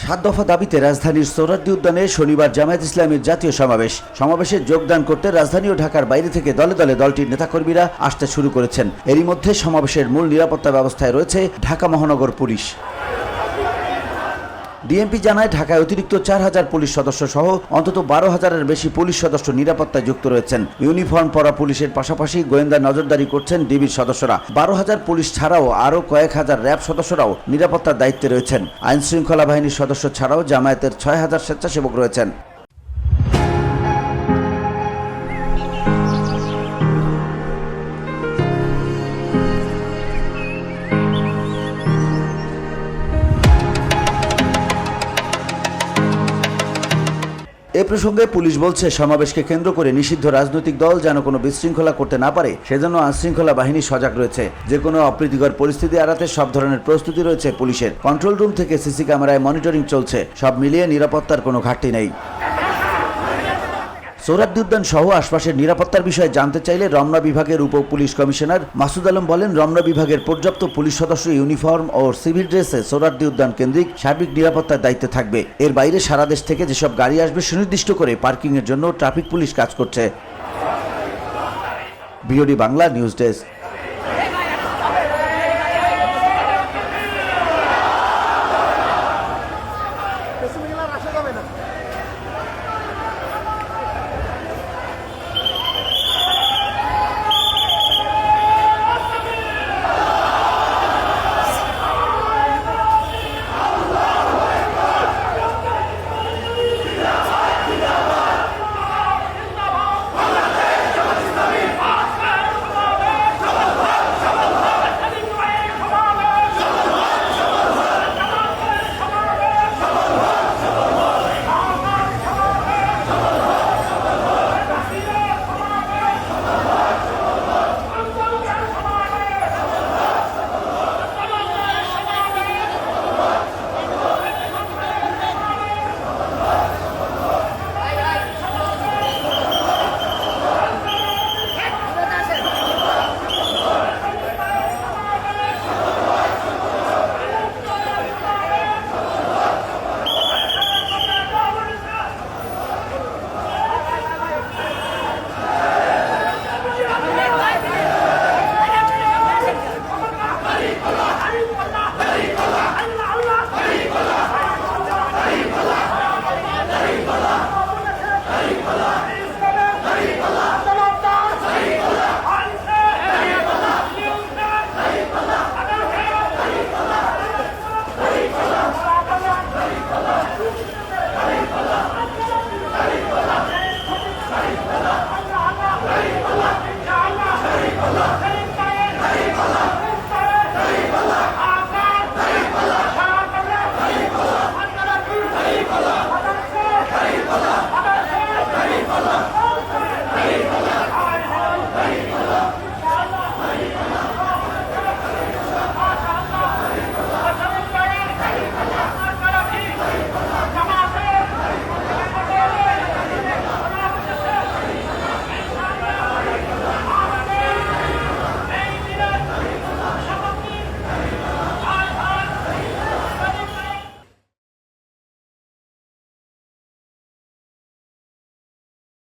7 দফা দাবিতে রাজধানীর সোহরাওয়ার্দী উদ্যানে শনিবার জামায়াত ইসলামীর জাতীয় সমাবেশে যোগদান করতে রাজধানী ও ঢাকার বাইরে থেকে দলে দলে দলটির নেতাকর্মীরা আসতে শুরু করেছেন। এরই মধ্যে সমাবেশের মূল নিরাপত্তা ব্যবস্থায় রয়েছে ঢাকা মহানগর পুলিশ। ডিএমপি জানায়, ঢাকায় অতিরিক্ত 4000 পুলিশ সদস্য সহ অন্তত 12,000-এর বেশি পুলিশ সদস্য নিরাপত্তায় যুক্ত রয়েছেন। ইউনিফর্ম পরা পুলিশের পাশাপাশি গোয়েন্দা নজরদারি করছেন ডিবির সদস্যরা। 12,000 পুলিশ ছাড়াও আরও কয়েক হাজার র্যাব সদস্যরাও নিরাপত্তার দায়িত্বে রয়েছেন। আইন শৃঙ্খলা বাহিনীর সদস্য ছাড়াও জামায়াতের 6000 স্বেচ্ছাসেবক রয়েছেন। এ প্রসঙ্গে পুলিশ বলছে, সমাবেশকে কেন্দ্র করে নিষিদ্ধ রাজনৈতিক দল যেন কোনো বিশৃঙ্খলা করতে না পারে সেজন্য আইনশৃঙ্খলা বাহিনী সজাগ রয়েছে। যে কোনো অপ্রীতিকর পরিস্থিতি এড়াতে সব ধরনের প্রস্তুতি রয়েছে পুলিশের। কন্ট্রোল রুম থেকে সিসি ক্যামেরায় মনিটরিং চলছে। সব মিলিয়ে নিরাপত্তার কোনো ঘাটতি নেই। সোহরাওয়ার্দী উদ্যান সহ আশপাশের নিরাপত্তার বিষয়ে জানতে চাইলে রমনা বিভাগের উপ পুলিশ কমিশনার মাসুদ আলম বলেন, রমনা বিভাগের পর্যাপ্ত পুলিশ সদস্য ইউনিফর্ম ও সিভিল ড্রেসে সোহরাওয়ার্দী উদ্যান কেন্দ্রিক সার্বিক নিরাপত্তার দায়িত্বে থাকবে। এর বাইরে সারা দেশ থেকে যেসব গাড়ি আসবে সুনির্দিষ্ট করে পার্কিংয়ের জন্য ট্রাফিক পুলিশ কাজ করছে। BOD Bangla news desk.